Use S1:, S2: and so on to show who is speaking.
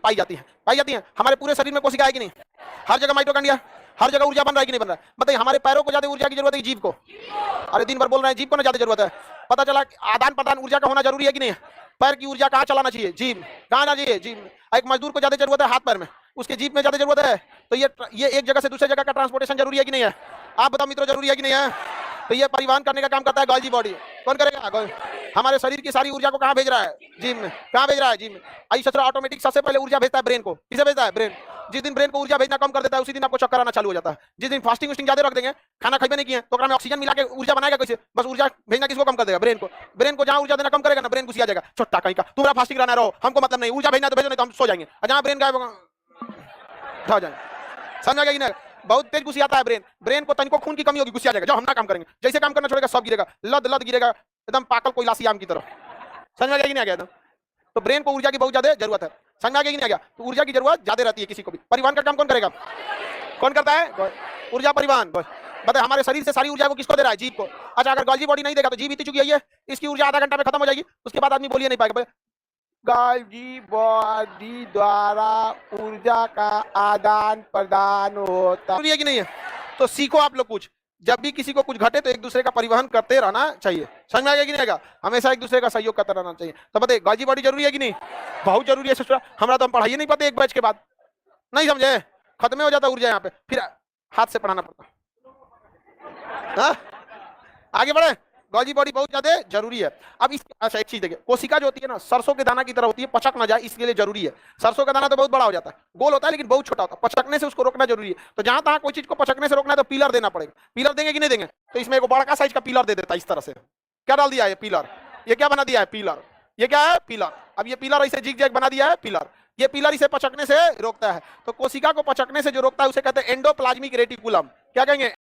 S1: पाई जाती है, पाई जाती है। हमारे पूरे शरीर में कोशिका है कि नहीं? हर जगह माइटोकॉन्ड्रिया, हर जगह ऊर्जा बन रहा है कि नहीं बन रहा है? बताइए हमारे पैरों को ज्यादा ऊर्जा की जरूरत है जीभ को? अरे दिन भर बोल रहे हैं जीभ को ना ज्यादा जरूरत है। पता चला आदान प्रदान ऊर्जा का होना जरूरी है कि नहीं? पैर की ऊर्जा कहाँ चलाना चाहिए? जीभ। कहाँ आना चाहिए? जीभ। एक मजदूर को ज्यादा जरूरत है हाथ पैर में, उसके जीभ में ज्यादा जरूरत है। तो ये एक जगह से दूसरे जगह का ट्रांसपोर्टेशन जरूरी है कि नहीं है? आप बताओ मित्रों, जरूरी है कि नहीं है? तो ये परिवहन करने का काम करता है गॉल्गी बॉडी। कौन करेगा? हमारे शरीर की सारी ऊर्जा को कहाँ भेज रहा है? जीभ में। कहाँ भेज रहा है? जीभ में। आई ससुरा ऑटोमेटिक सबसे पहले ऊर्जा भेजता है ब्रेन को। किसे भेजता है? ब्रेन। जिस दिन ब्रेन को ऊर्जा भेजना कम कर देता है उसी दिन आपको चक्कर आना चालू हो जाता है। जिस दिन फास्टिंग ज्यादा रख देंगे, खाना खाइबे नहीं किए तो में ऑक्सीजन मिला के ऊर्जा बनाएगा कैसे? बस ऊर्जा भेजना किसको कम कर देगा? ब्रेन को। ब्रेन को जहां ऊर्जा देना कम करेगा ना, ब्रेन घुसिया जाएगा। छोटा कहीं का तुम्हारा फास्टिंग रहना रहो, हमको मतलब नहीं, ऊर्जा भेजना तो भेजो, नहीं तो हम सो जाएंगे। जहां ब्रेन गायब हो जाएंगे। समझ आ गया कि नहीं? बहुत तेज घुसिया आता है ब्रेन। ब्रेन को तनिको खून की कमी होगी, घुसिया जाएगा। जब हम ना काम करेंगे, जैसे काम करना छोड़ेगा सब गिरेगा, लद लद गिरेगा, एकदम पाकल कोयलासी आम की तरह। समझ में आ गया कि नहीं आ गया? तो ब्रेन को ऊर्जा की बहुत ज्यादा जरूरत है। समझ में आ गया कि नहीं आ गया? तो ऊर्जा की जरूरत ज्यादा रहती है किसी को भी। परिवहन का काम कौन करेगा? कौन करता है? ऊर्जा परिवहन। बताए हमारे शरीर से सारी ऊर्जा को किसको दे रहा है? जीभ को। अच्छा, अगर गॉल्गी बॉडी नहीं देगा तो जीभ इतनी चुकी है, इसकी ऊर्जा आधा घंटा में खत्म हो जाएगी, उसके बाद आदमी बोलिए नहीं पाएगा। गॉल्गी बॉडी द्वारा ऊर्जा का आदान प्रदान होता है कि नहीं है? तो सीखो आप लोग कुछ, जब भी किसी को कुछ घटे तो एक दूसरे का परिवहन करते रहना चाहिए। समझ में आ गया कि नहीं आएगा? हमेशा एक दूसरे का सहयोग करते रहना चाहिए। तो बताइए गॉल्गी बॉडी जरूरी है कि नहीं? बहुत जरूरी है ससुरा। हमारा तो हम पढ़ाई नहीं पाते एक बैच के बाद, नहीं समझे? खत्म हो जाता ऊर्जा यहाँ पे, फिर हाथ से पढ़ाना पड़ता। आगे बढ़े। गॉल्गी बॉडी बहुत ज्यादा जरूरी है। अब इस अच्छा एक चीज देखिए, कोशिका जो होती है ना सरसों के दाना की तरह होती है, पचक ना जाए इसके लिए जरूरी है। सरसों का दाना तो बहुत बड़ा हो जाता है, गोल होता है लेकिन बहुत छोटा होता है, पचकने से उसको रोकना जरूरी है। तो जहां तहां कोई चीज को पचकने से रोकना है तो पिलर देना पड़ेगा। पिलर देंगे कि नहीं देंगे? तो इसमें एक बड़ा साइज का पिलर दे देता है इस तरह से। क्या डाल दिया है? पिलर। ये क्या बना दिया है? पिलर। ये क्या है? पिलर। अब ये पिलर ऐसे जिग जैग बना दिया है पिलर। ये पिलर इसे पचकने से रोकता है। तो कोशिका को पचकने से जो रोकता है उसे कहते हैं एंडोप्लाज्मिक रेटिकुलम। क्या कहेंगे?